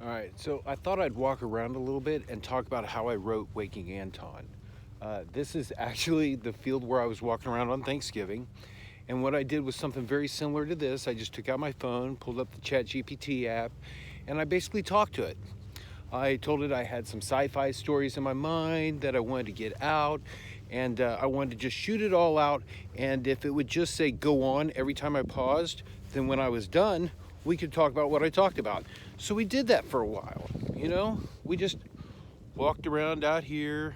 All right, so I thought I'd walk around a little bit and talk about how I wrote Waking Anton. This is actually the field where I was walking around on Thanksgiving. And what I did was something very similar to this. I just took out my phone, pulled up the ChatGPT app, and I basically talked to it. I told it I had some sci-fi stories in my mind that I wanted to get out, and I wanted to just shoot it all out. And if it would just say go on every time I paused, then when I was done, we could talk about what I talked about. So we did that for a while, We just walked around out here,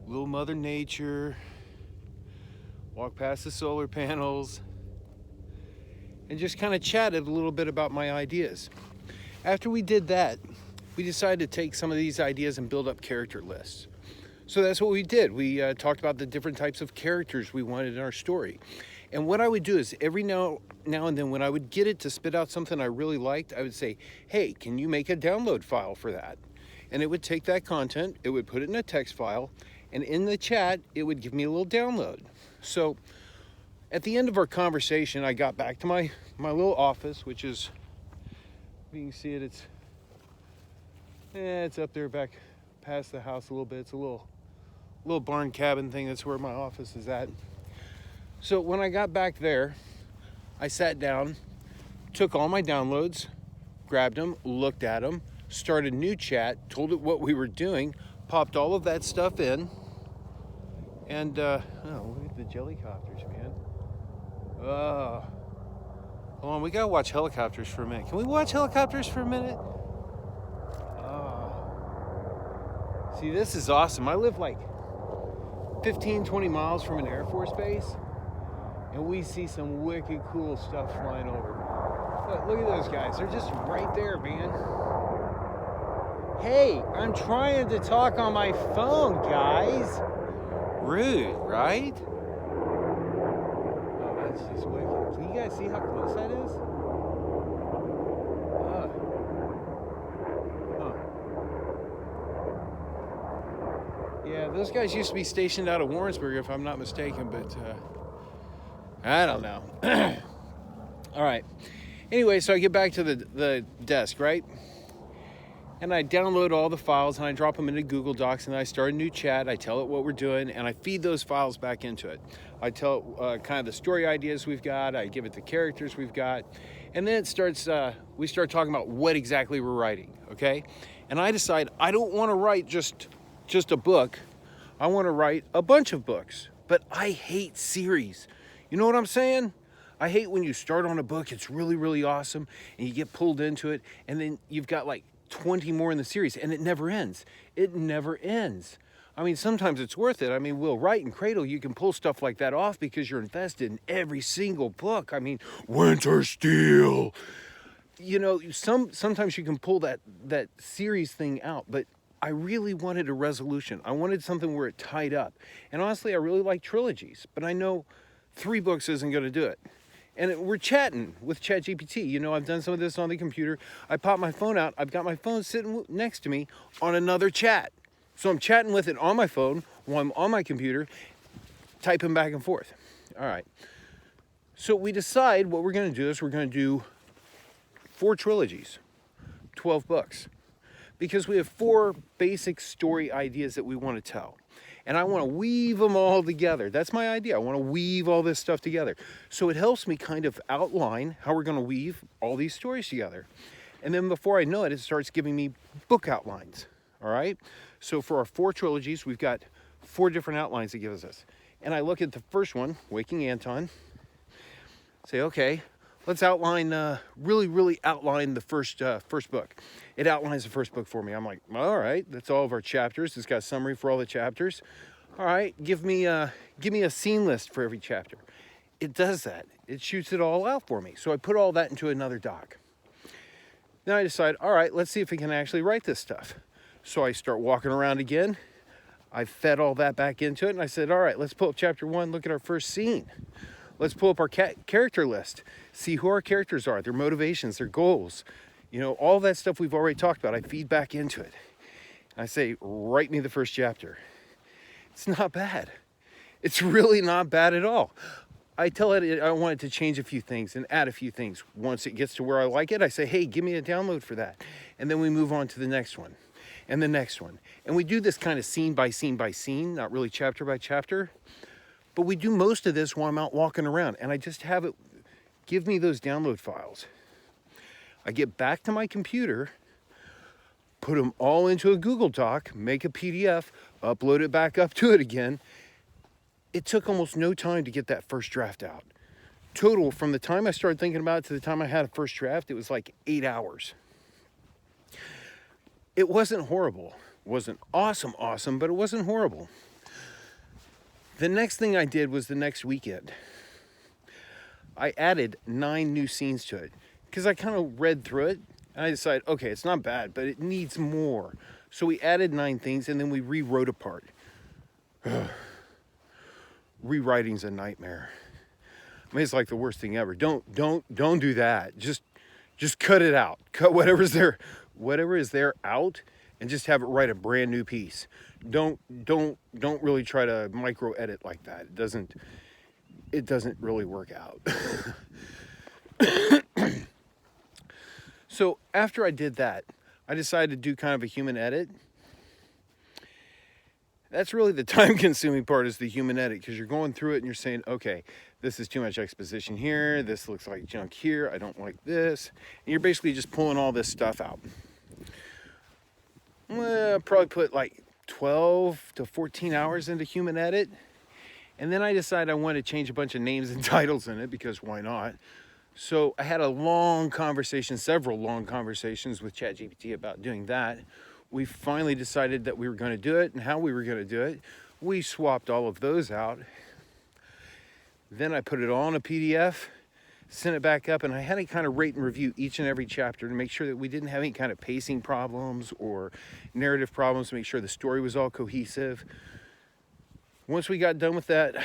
little Mother Nature, walked past the solar panels, and just kind of chatted a little bit about my ideas. After we did that, we decided to take some of these ideas and build up character lists. So that's what we did. We talked about the different types of characters we wanted in our story. And what I would do is every now and then when I would get it to spit out something I really liked, I would say, hey, can you make a download file for that? And it would take that content, it would put it in a text file, and in the chat, it would give me a little download. So at the end of our conversation, I got back to my little office, which is, you can see it, it's up there back past the house a little bit. It's a little barn cabin thing. That's where my office is at. So when I got back there, I sat down, took all my downloads, grabbed them, looked at them, started a new chat, told it what we were doing, popped all of that stuff in, and oh, look at the jellycopters, man. Hold on, we gotta watch helicopters for a minute. Can we watch helicopters for a minute? See, this is awesome. I live like 15, 20 miles from an Air Force base, and we see some wicked cool stuff flying over. Look at those guys. They're just right there, man. Hey, I'm trying to talk on my phone, guys. Rude, right? Oh, that's just wicked. Can you guys see how close that is? Yeah, those guys used to be stationed out of Warrensburg, if I'm not mistaken, but I don't know. All right. Anyway, so I get back to the desk, right? And I download all the files and I drop them into Google Docs and I start a new chat. I tell it what we're doing and I feed those files back into it. I tell it kind of the story ideas we've got. I give it the characters we've got. And then we start talking about what exactly we're writing, okay? And I decide I don't want to write just a book. I want to write a bunch of books. But I hate series. You know what I'm saying? I hate when you start on a book, it's really, really awesome, and you get pulled into it, and then you've got like 20 more in the series, and it never ends. It never ends. I mean, sometimes it's worth it. I mean, Will Wright and Cradle, you can pull stuff like that off because you're invested in every single book. I mean, Winter Steel. Sometimes you can pull that series thing out, but I really wanted a resolution. I wanted something where it tied up. And honestly, I really like trilogies, but I know 3 books isn't going to do it. And we're chatting with ChatGPT. I've done some of this on the computer. I pop my phone out. I've got my phone sitting next to me on another chat. So I'm chatting with it on my phone while I'm on my computer, typing back and forth. All right. So we decide what we're going to do is we're going to do 4 trilogies, 12 books. Because we have 4 basic story ideas that we want to tell. And I want to weave them all together. That's my idea. I want to weave all this stuff together. So it helps me kind of outline how we're going to weave all these stories together. And then before I know it, it starts giving me book outlines. All right? So for our 4 trilogies, we've got 4 different outlines it gives us. And I look at the first one, Waking Anton, say, okay, let's really outline the first book. It outlines the first book for me. I'm like, all right, that's all of our chapters. It's got a summary for all the chapters. All right, give me a scene list for every chapter. It does that. It shoots it all out for me. So I put all that into another doc. Then I decide, all right, let's see if we can actually write this stuff. So I start walking around again. I fed all that back into it, and I said, all right, let's pull up chapter 1, look at our first scene. Let's pull up our character list, see who our characters are, their motivations, their goals. All that stuff we've already talked about, I feed back into it. I say, write me the first chapter. It's not bad. It's really not bad at all. I tell it I want it to change a few things and add a few things. Once it gets to where I like it, I say, hey, give me a download for that. And then we move on to the next one and the next one. And we do this kind of scene by scene by scene, not really chapter by chapter. But we do most of this while I'm out walking around, and I just have it give me those download files. I get back to my computer, put them all into a Google Doc, make a PDF, upload it back up to it again. It took almost no time to get that first draft out. Total, from the time I started thinking about it to the time I had a first draft, it was like 8 hours. It wasn't horrible. It wasn't awesome, but it wasn't horrible. The next thing I did was the next weekend. I added 9 new scenes to it because I kind of read through it and I decided, okay, it's not bad, but it needs more. So we added 9 things and then we rewrote a part. Rewriting's a nightmare. I mean, it's like the worst thing ever. Don't do that. Just cut it out. Cut whatever is there out, and just have it write a brand new piece. Don't really try to micro edit like that. It doesn't really work out. So after I did that, I decided to do kind of a human edit. That's really the time-consuming part, is the human edit, because you're going through it and you're saying, okay, this is too much exposition here. This looks like junk here. I don't like this. And you're basically just pulling all this stuff out. Well, probably put like 12 to 14 hours into human edit. And then I decided I wanted to change a bunch of names and titles in it, because why not? So I had several long conversations with ChatGPT about doing that. We finally decided that we were going to do it and how we were going to do it. We swapped all of those out. Then I put it all in a PDF, sent it back up, and I had to kind of rate and review each and every chapter to make sure that we didn't have any kind of pacing problems or narrative problems, to make sure the story was all cohesive. Once we got done with that,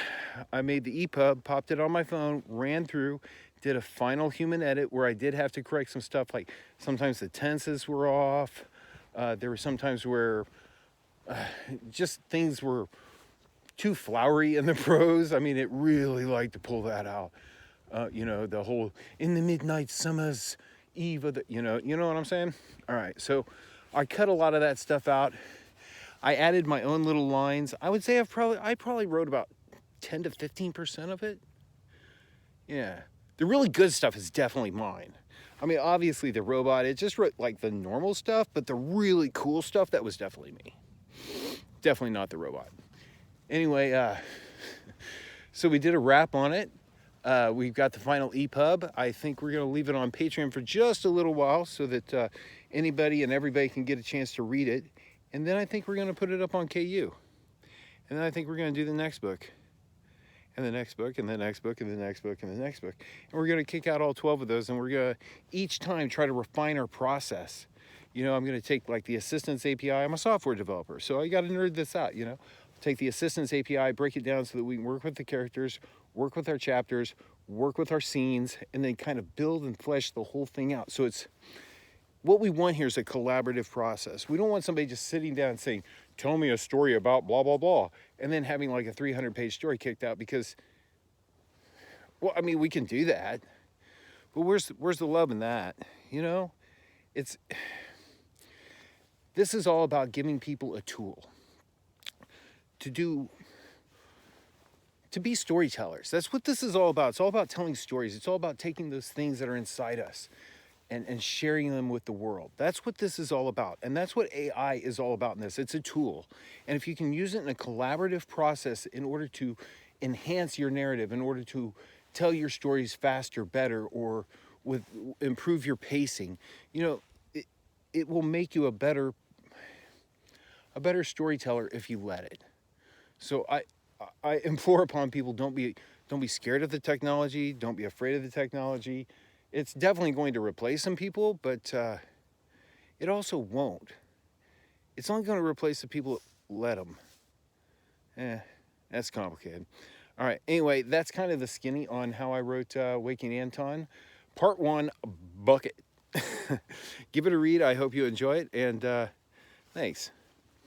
I made the EPUB, popped it on my phone, ran through, did a final human edit where I did have to correct some stuff, like sometimes the tenses were off. There were some times where just things were too flowery in the prose. I mean, it really liked to pull that out. The whole in the midnight summer's eve of the, you know what I'm saying? All right, so I cut a lot of that stuff out. I added my own little lines. I would say I probably wrote about 10 to 15% of it. Yeah, the really good stuff is definitely mine. I mean, obviously the robot, it just wrote like the normal stuff, but the really cool stuff, that was definitely me. Definitely not the robot. Anyway, so we did a wrap on it. We've got the final EPUB. I think we're going to leave it on Patreon for just a little while so that anybody and everybody can get a chance to read it. And then I think we're going to put it up on KU. And then I think we're going to do the next book. And the next book, and the next book, and the next book, and the next book. And we're going to kick out all 12 of those, and we're going to each time try to refine our process. I'm going to take like the Assistance API. I'm a software developer, so I got to nerd this out, Take the Assistance API, break it down so that we can work with the characters, work with our chapters, work with our scenes, and then kind of build and flesh the whole thing out. So what we want here is a collaborative process. We don't want somebody just sitting down and saying, tell me a story about blah, blah, blah, and then having like a 300-page story kicked out, because, well, I mean, we can do that, but where's the love in that? This is all about giving people a tool to be storytellers. That's what this is all about. It's all about telling stories. It's all about taking those things that are inside us and sharing them with the world. That's what this is all about. And that's what AI is all about in this. It's a tool. And if you can use it in a collaborative process in order to enhance your narrative, in order to tell your stories faster, better, or improve your pacing, it will make you a better storyteller if you let it. So I implore upon people, don't be scared of the technology. Don't be afraid of the technology. It's definitely going to replace some people, but it also won't. It's only going to replace the people that let them. That's complicated. All right, anyway, that's kind of the skinny on how I wrote Waking Anton. Part 1, bucket. Give it a read. I hope you enjoy it, and thanks.